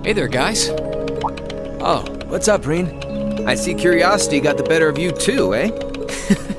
Hey there, guys. Oh, what's up, Reen? I see curiosity got the better of you too, eh?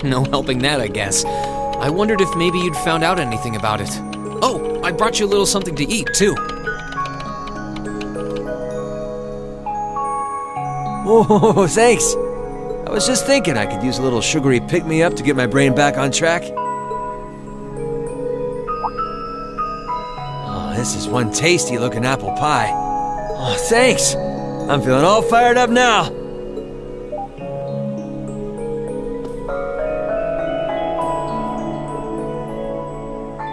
No helping that, I guess. I wondered if maybe you'd found out anything about it. Oh, I brought you a little something to eat, too. Oh, thanks. I was just thinking I could use a little sugary pick-me-up to get my brain back on track. Oh, this is one tasty-looking apple pie. Oh, thanks. I'm feeling all fired up now.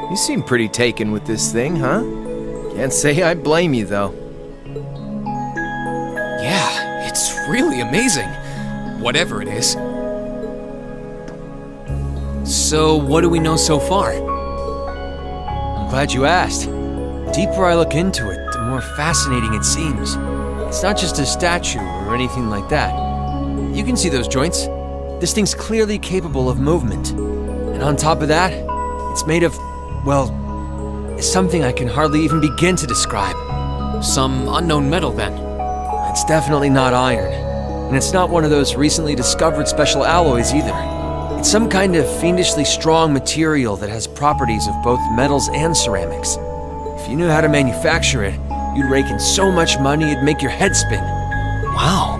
You seem pretty taken with this thing, huh? Can't say I blame you, though. Yeah, it's really amazing. Whatever it is. So, what do we know so far? I'm glad you asked. The deeper I look into it, the more fascinating it seems. It's not just a statue or anything like that. You can see those joints. This thing's clearly capable of movement. And on top of that, it's made of, well, something I can hardly even begin to describe. Some unknown metal, then. It's definitely not iron. And it's not one of those recently discovered special alloys either. It's some kind of fiendishly strong material that has properties of both metals and ceramics. If you knew how to manufacture it, you'd rake in so much money it'd make your head spin. Wow.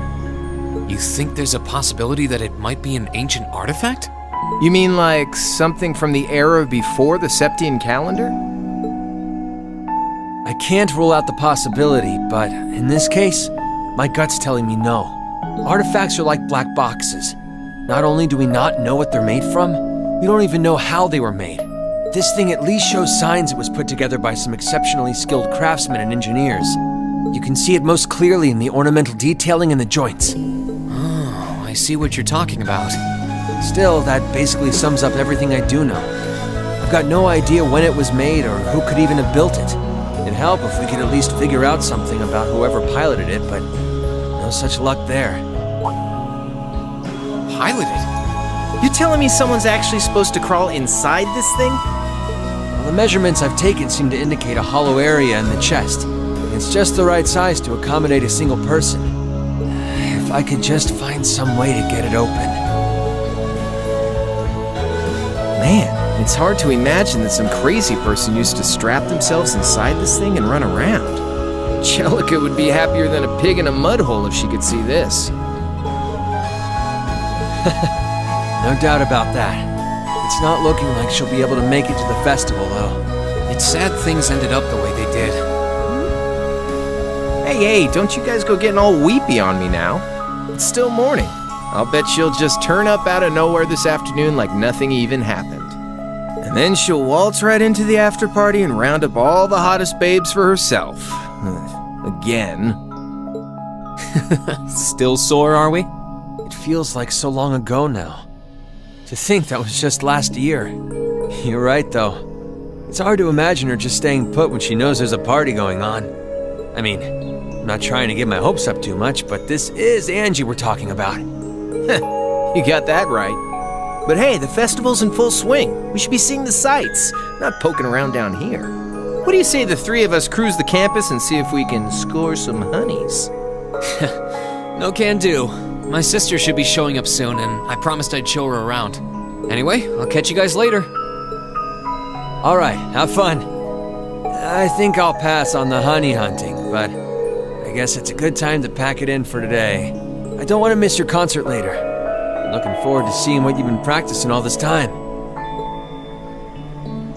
You think there's a possibility that it might be an ancient artifact? You mean like something from the era before the Septian calendar? I can't rule out the possibility, but in this case, my gut's telling me no. Artifacts are like black boxes. Not only do we not know what they're made from, we don't even know how they were made. This thing at least shows signs it was put together by some exceptionally skilled craftsmen and engineers. You can see it most clearly in the ornamental detailing in the joints. Oh, I see what you're talking about. Still, that basically sums up everything I do know. I've got no idea when it was made or who could even have built it. It'd help if we could at least figure out something about whoever piloted it, but no such luck there. Piloted? You telling me someone's actually supposed to crawl inside this thing? Well, the measurements I've taken seem to indicate a hollow area in the chest. It's just the right size to accommodate a single person. If I could just find some way to get it open. Man, it's hard to imagine that some crazy person used to strap themselves inside this thing and run around. Jellica would be happier than a pig in a mud hole if she could see this. No doubt about that. It's not looking like she'll be able to make it to the festival, though. It's sad things ended up the way they did. Hey, don't you guys go getting all weepy on me now. It's still morning. I'll bet she'll just turn up out of nowhere this afternoon like nothing even happened. And then she'll waltz right into the after party and round up all the hottest babes for herself. Again. Still sore, are we? It feels like so long ago now. To think that was just last year. You're right, though. It's hard to imagine her just staying put when she knows there's a party going on. I mean, I'm not trying to get my hopes up too much, but this is Angie we're talking about. You got that right. But hey, the festival's in full swing. We should be seeing the sights, not poking around down here. What do you say the three of us cruise the campus and see if we can score some honeys? No can do. My sister should be showing up soon, and I promised I'd show her around. Anyway, I'll catch you guys later. All right, have fun. I think I'll pass on the honey hunting, but I guess it's a good time to pack it in for today. I don't want to miss your concert later. I'm looking forward to seeing what you've been practicing all this time.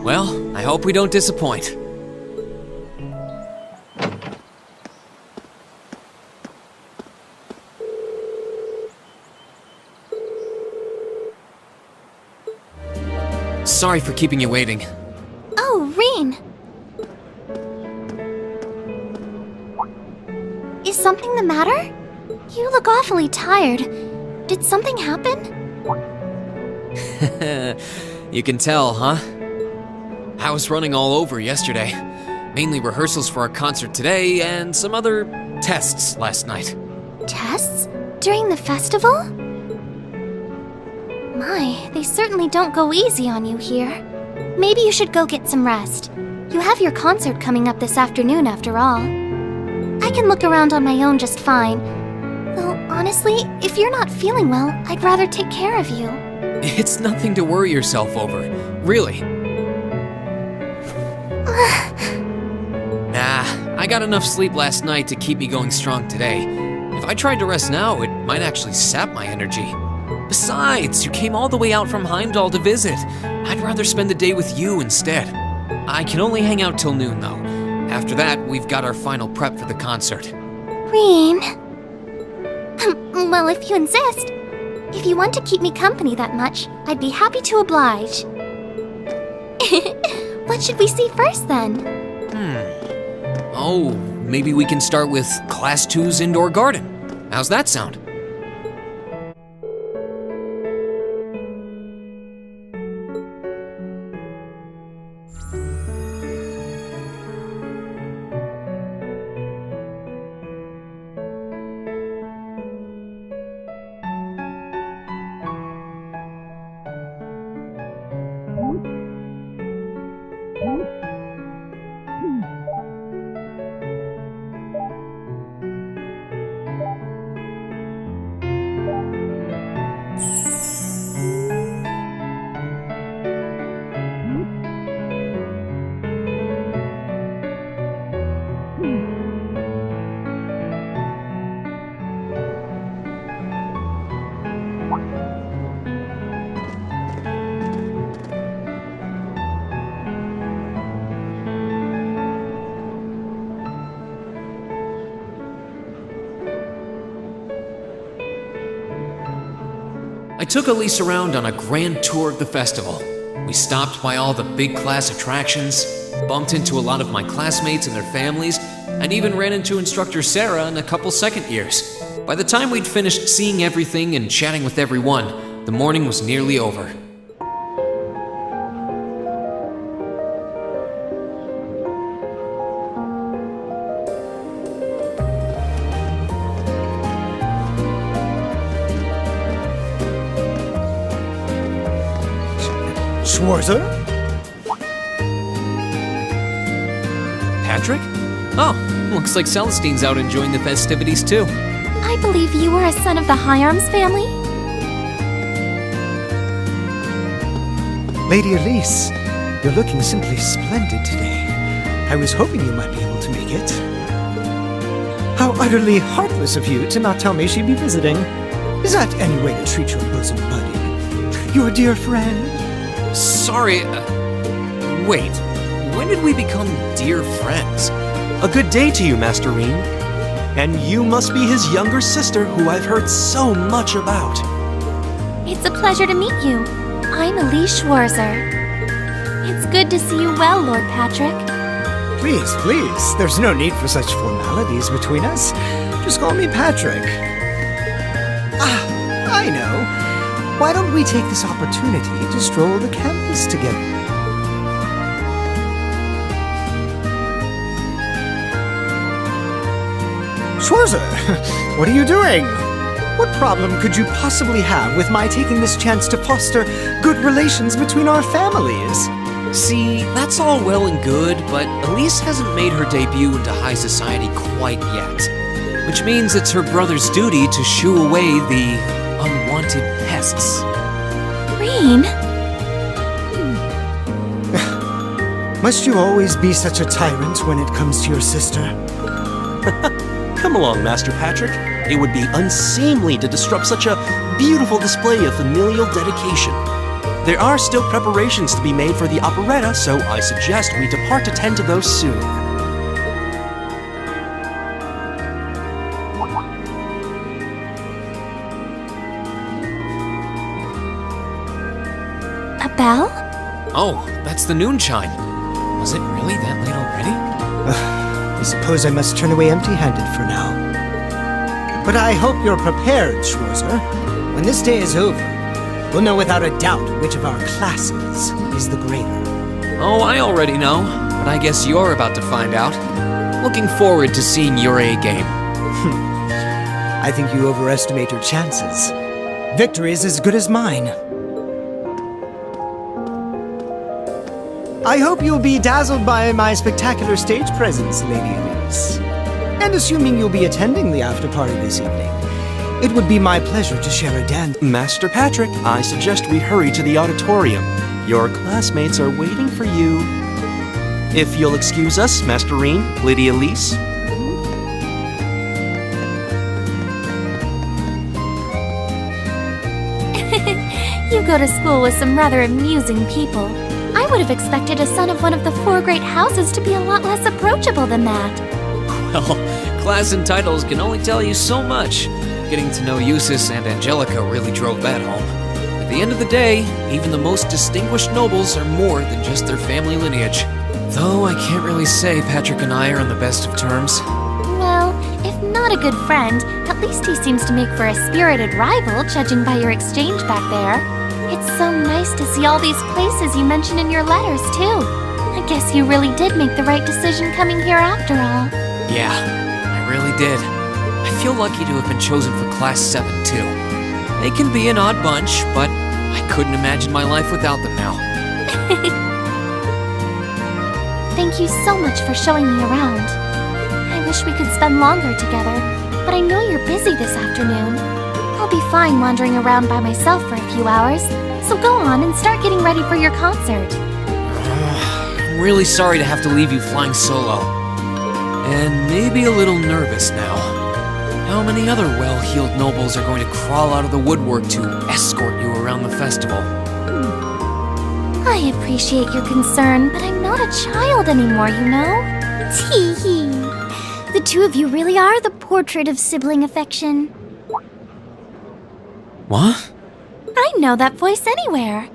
Well, I hope we don't disappoint. Sorry for keeping you waiting. Oh, Reen! Is something the matter? You look awfully tired. Did something happen? You can tell, huh? I was running all over yesterday. Mainly rehearsals for our concert today and some other tests last night. Tests? During the festival? My, they certainly don't go easy on you here. Maybe you should go get some rest. You have your concert coming up this afternoon after all. I can look around on my own just fine. Though, honestly, if you're not feeling well, I'd rather take care of you. It's nothing to worry yourself over, really. Nah, I got enough sleep last night to keep me going strong today. If I tried to rest now, it might actually sap my energy. Besides, you came all the way out from Heimdall to visit. I'd rather spend the day with you instead. I can only hang out till noon, though. After that, we've got our final prep for the concert. Rean. Well, if you insist. If you want to keep me company that much, I'd be happy to oblige. What should we see first, then? Oh, maybe we can start with Class 2's indoor garden. How's that sound? I took Elise around on a grand tour of the festival. We stopped by all the big class attractions, bumped into a lot of my classmates and their families, and even ran into instructor Sarah and a couple second years. By the time we'd finished seeing everything and chatting with everyone, the morning was nearly over. Schwarzer? Patrick? Oh, looks like Celestine's out enjoying the festivities too. I believe you are a son of the High Arms family? Lady Elise, you're looking simply splendid today. I was hoping you might be able to make it. How utterly heartless of you to not tell me she'd be visiting. Is that any way to treat your bosom buddy? Your dear friend? Sorry, wait. When did we become dear friends? A good day to you, Master Rean. And you must be his younger sister, who I've heard so much about. It's a pleasure to meet you. I'm Elise Schwarzer. It's good to see you well, Lord Patrick. Please, please, there's no need for such formalities between us. Just call me Patrick. Ah, I know. Why don't we take this opportunity to stroll the campus together? Schwarzer, what are you doing? What problem could you possibly have with my taking this chance to foster good relations between our families? See, that's all well and good, but Elise hasn't made her debut into high society quite yet. Which means it's her brother's duty to shoo away the unwanted pests. Rean? Must you always be such a tyrant when it comes to your sister? Come along, Master Patrick. It would be unseemly to disrupt such a beautiful display of familial dedication. There are still preparations to be made for the operetta, so I suggest we depart to tend to those soon. A bell? Oh, that's the noon chime. Was it really that late already? I suppose I must turn away empty-handed for now. But I hope you're prepared, Schwarzer. When this day is over, we'll know without a doubt which of our classes is the greater. Oh, I already know, but I guess you're about to find out. Looking forward to seeing your A game. I think you overestimate your chances. Victory is as good as mine. I hope you'll be dazzled by my spectacular stage presence, Lady Elise. And assuming you'll be attending the after-party this evening, it would be my pleasure to share a dance. Master Patrick, I suggest we hurry to the auditorium. Your classmates are waiting for you. If you'll excuse us, Master Reen, Lady Elise. You go to school with some rather amusing people. I would have expected a son of one of the 4 great houses to be a lot less approachable than that. Well, class and titles can only tell you so much. Getting to know Eustace and Angelica really drove that home. At the end of the day, even the most distinguished nobles are more than just their family lineage. Though I can't really say Patrick and I are on the best of terms. Well, if not a good friend, at least he seems to make for a spirited rival, judging by your exchange back there. It's so nice to see all these places you mentioned in your letters, too. I guess you really did make the right decision coming here after all. Yeah, I really did. I feel lucky to have been chosen for Class 7, too. They can be an odd bunch, but I couldn't imagine my life without them now. Thank you so much for showing me around. I wish we could spend longer together, but I know you're busy this afternoon. I'll be fine wandering around by myself for a few hours, so go on and start getting ready for your concert. I'm really sorry to have to leave you flying solo. And maybe a little nervous now. How many other well-heeled nobles are going to crawl out of the woodwork to escort you around the festival? I appreciate your concern, but I'm not a child anymore, you know? Tee-hee. The 2 of you really are the portrait of sibling affection. What? I know that voice anywhere.